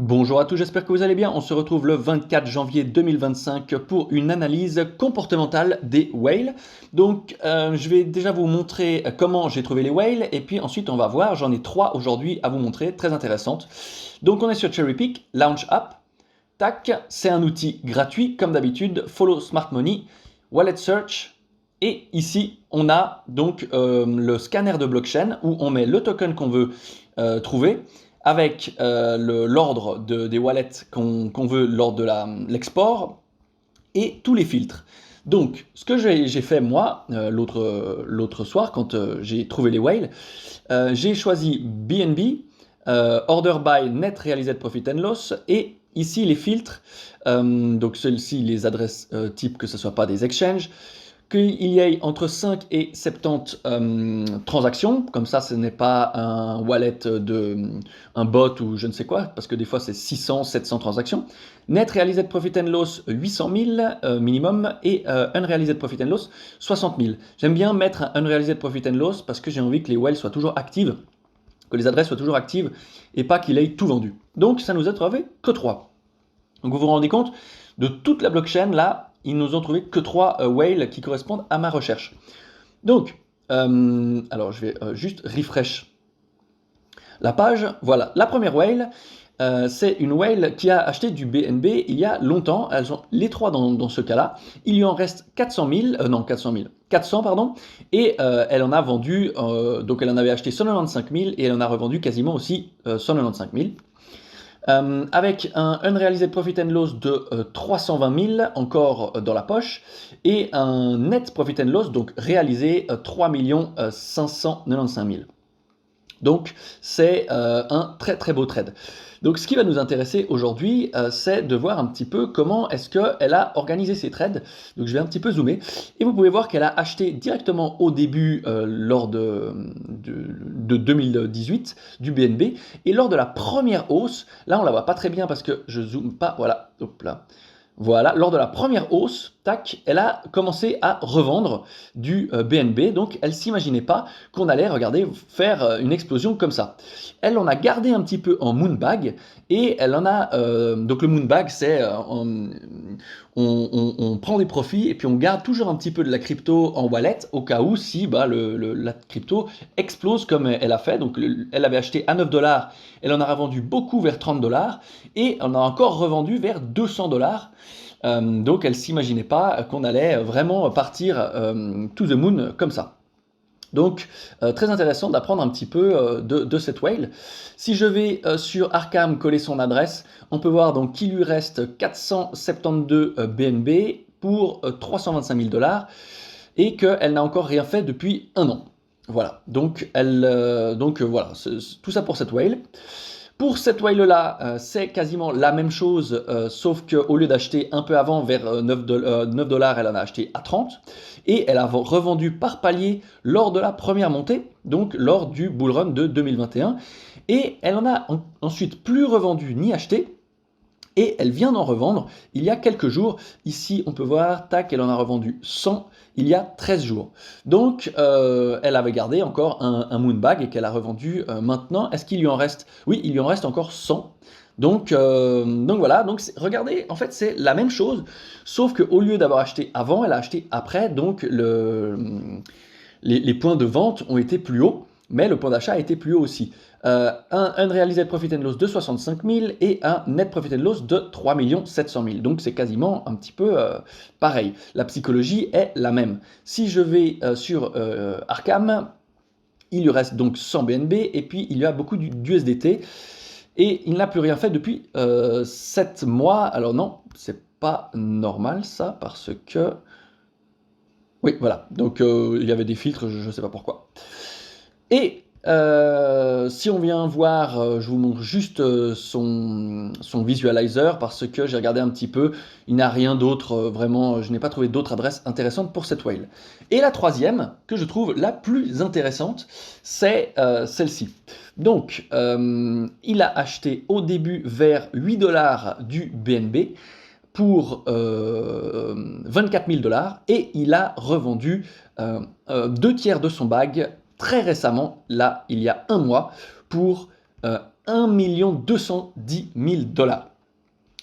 Bonjour à tous, j'espère que vous allez bien. On se retrouve le 24 janvier 2025 pour une analyse comportementale des whales. Donc, je vais déjà vous montrer comment j'ai trouvé les whales et puis ensuite on va voir, j'en ai 3 aujourd'hui à vous montrer, très intéressantes. Donc, on est sur Cherrypick, Launch App. Tac, c'est un outil gratuit comme d'habitude, Follow Smart Money, Wallet Search. Et ici, on a donc le scanner de blockchain où on met le token qu'on veut trouver avec l'ordre des wallets qu'on veut lors de l'export et tous les filtres. Donc, ce que j'ai fait moi l'autre soir quand j'ai trouvé les whales, j'ai choisi BNB, Order by Net Realized Profit and Loss et ici les filtres, donc celles-ci les adresses type que ce ne soit pas des exchanges, qu'il y ait entre 5 et 70 transactions, comme ça ce n'est pas un wallet un bot ou je ne sais quoi, parce que des fois c'est 600, 700 transactions. Net Realized Profit and Loss 800 000 minimum et Unrealized Profit and Loss 60 000. J'aime bien mettre un Unrealized Profit and Loss parce que j'ai envie que les whales soient toujours actives, que les adresses soient toujours actives et pas qu'il ait tout vendu. Donc ça nous a trouvé que 3. Donc vous vous rendez compte, de toute la blockchain là, ils nous ont trouvé que 3 whales qui correspondent à ma recherche. Donc, alors je vais juste refresh la page. Voilà, la première whale, c'est une whale qui a acheté du BNB il y a longtemps. Elles sont les 3 dans ce cas-là. Il lui en reste 400 000, 400 pardon, et elle en a vendu, donc elle en avait acheté 195 000 et elle en a revendu quasiment aussi 195 000. Avec un Unrealized Profit and Loss de 320 000 encore dans la poche et un Net Profit and Loss donc réalisé 3 595 000. Donc c'est un très très beau trade. Donc ce qui va nous intéresser aujourd'hui, c'est de voir un petit peu comment est-ce qu'elle a organisé ses trades. Donc je vais un petit peu zoomer et vous pouvez voir qu'elle a acheté directement au début lors de 2018 du BNB et lors de la première hausse, là on la voit pas très bien parce que je zoome pas, voilà, hop là. Voilà, lors de la première hausse, tac, elle a commencé à revendre du BNB, donc elle s'imaginait pas qu'on allait, regardez, faire une explosion comme ça. Elle en a gardé un petit peu en moonbag, et elle en a, donc le moonbag c'est, on prend des profits, et puis on garde toujours un petit peu de la crypto en wallet, au cas où si la crypto explose comme elle a fait, donc elle avait acheté à 9 $, elle en a revendu beaucoup vers 30 $, et on a encore revendu vers 200 $. Donc elle s'imaginait pas qu'on allait vraiment partir to the moon comme ça. Donc très intéressant d'apprendre un petit peu de cette whale. Si je vais sur Arkham coller son adresse, on peut voir donc qu'il lui reste 472 BNB pour 325 000 $ et qu'elle n'a encore rien fait depuis un an. Voilà, donc voilà, tout ça pour cette whale. Pour cette whale-là, c'est quasiment la même chose, sauf qu'au lieu d'acheter un peu avant vers 9 $, elle en a acheté à 30. Et elle a revendu par palier lors de la première montée, donc lors du bull run de 2021. Et elle en a ensuite plus revendu ni acheté. Et elle vient d'en revendre il y a quelques jours. Ici, on peut voir, tac, elle en a revendu 100 il y a 13 jours. Donc, elle avait gardé encore un moonbag et qu'elle a revendu maintenant. Est-ce qu'il lui en reste? Oui, il lui en reste encore 100. Donc voilà, donc regardez, en fait c'est la même chose, sauf qu'au lieu d'avoir acheté avant, elle a acheté après, donc les points de vente ont été plus hauts, mais le point d'achat a été plus haut aussi. Un Unrealized Profit and Loss de 65 000 et un Net Profit and Loss de 3 700 000. Donc c'est quasiment un petit peu pareil. La psychologie est la même. Si je vais sur Arkham, il lui reste donc 100 BNB et puis il y a beaucoup d'USDT. Et il n'a plus rien fait depuis 7 mois. Alors non, c'est pas normal ça, parce que... Oui, voilà. Donc il y avait des filtres, je ne sais pas pourquoi. Et si on vient voir, je vous montre juste son visualizer, parce que j'ai regardé un petit peu, il n'a rien d'autre, vraiment, je n'ai pas trouvé d'autres adresses intéressantes pour cette whale. Et la troisième, que je trouve la plus intéressante, c'est celle-ci. Donc, il a acheté au début vers 8 $ du BNB pour 24 000 $ et il a revendu 2 tiers de son bag très récemment, là, il y a un mois, pour 1 1 210 000 $.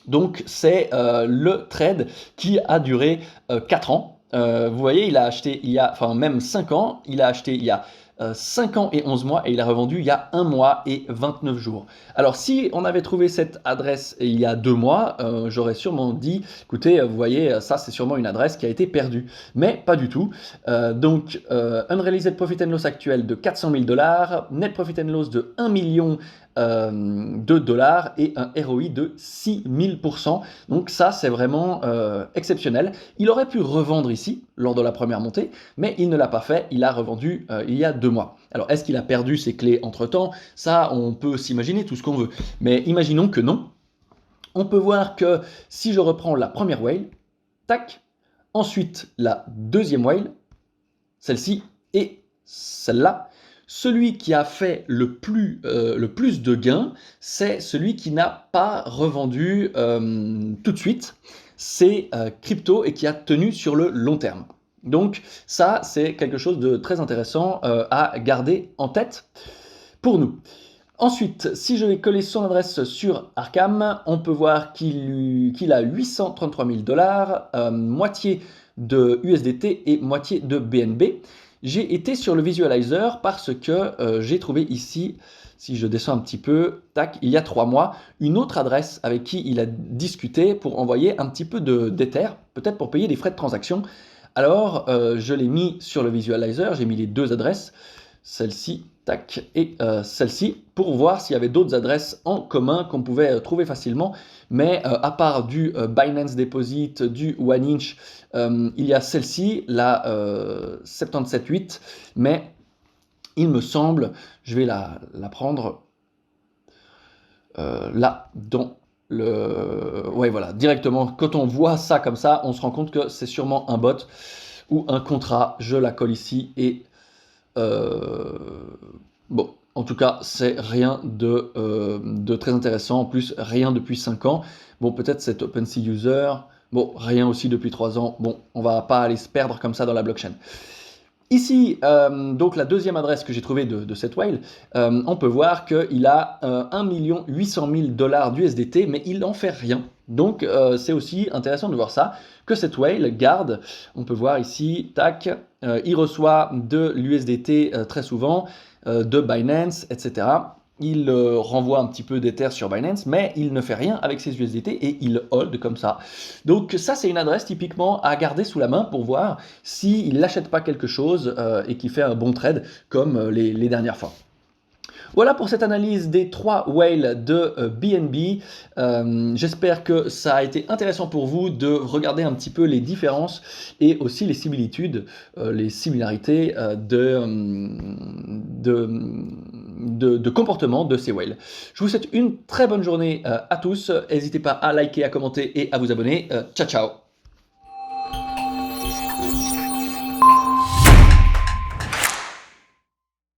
Donc c'est le trade qui a duré 4 ans. Vous voyez, il a acheté il y a, enfin même 5 ans, il a acheté il y a 5 ans et 11 mois et il a revendu il y a 1 mois et 29 jours. Alors si on avait trouvé cette adresse il y a 2 mois, j'aurais sûrement dit, écoutez, vous voyez, ça c'est sûrement une adresse qui a été perdue. Mais pas du tout. Unrealized Profit and Loss actuel de 400 000 $, Net Profit and Loss de 1 million de dollars et un ROI de 6000%. Donc ça, c'est vraiment exceptionnel. Il aurait pu revendre ici lors de la première montée, mais il ne l'a pas fait. Il a revendu il y a 2 mois. Alors, est-ce qu'il a perdu ses clés entre-temps? Ça, on peut s'imaginer tout ce qu'on veut. Mais imaginons que non. On peut voir que si je reprends la première whale, tac, ensuite la deuxième whale, celle-ci et celle-là, celui qui a fait le plus de gains, c'est celui qui n'a pas revendu tout de suite ses cryptos et qui a tenu sur le long terme. Donc ça, c'est quelque chose de très intéressant à garder en tête pour nous. Ensuite, si je vais coller son adresse sur Arkham, on peut voir qu'il a 833 000 $, moitié de USDT et moitié de BNB. J'ai été sur le visualizer parce que j'ai trouvé ici, si je descends un petit peu, tac, il y a 3 mois, une autre adresse avec qui il a discuté pour envoyer un petit peu d'Ether, peut-être pour payer des frais de transaction. Alors, je l'ai mis sur le visualizer, j'ai mis les 2 adresses, celle-ci, tac, et celle-ci, pour voir s'il y avait d'autres adresses en commun qu'on pouvait trouver facilement. Mais à part du Binance Deposit, du OneInch, il y a celle-ci, la 778, mais il me semble, je vais la prendre là, dans le... Ouais, voilà, directement, quand on voit ça comme ça, on se rend compte que c'est sûrement un bot ou un contrat. Je la colle ici et... bon, en tout cas, c'est rien de très intéressant. En plus, rien depuis 5 ans. Bon, peut-être cet OpenSea User. Bon, rien aussi depuis 3 ans. Bon, on va pas aller se perdre comme ça dans la blockchain. Ici, donc la deuxième adresse que j'ai trouvée de cette whale, on peut voir qu'il a 1 800 000 $ d'USDT, mais il n'en fait rien. Donc c'est aussi intéressant de voir ça, que cette whale garde, on peut voir ici, tac, il reçoit de l'USDT très souvent, de Binance, etc. Il renvoie un petit peu d'Ether sur Binance, mais il ne fait rien avec ses USDT et il hold comme ça. Donc ça, c'est une adresse typiquement à garder sous la main pour voir s'il n'achète pas quelque chose et qu'il fait un bon trade comme les dernières fois. Voilà pour cette analyse des 3 whales de BNB. J'espère que ça a été intéressant pour vous de regarder un petit peu les différences et aussi les similitudes, les similarités de comportement de ces whales. Je vous souhaite une très bonne journée à tous. N'hésitez pas à liker, à commenter et à vous abonner. Ciao, ciao!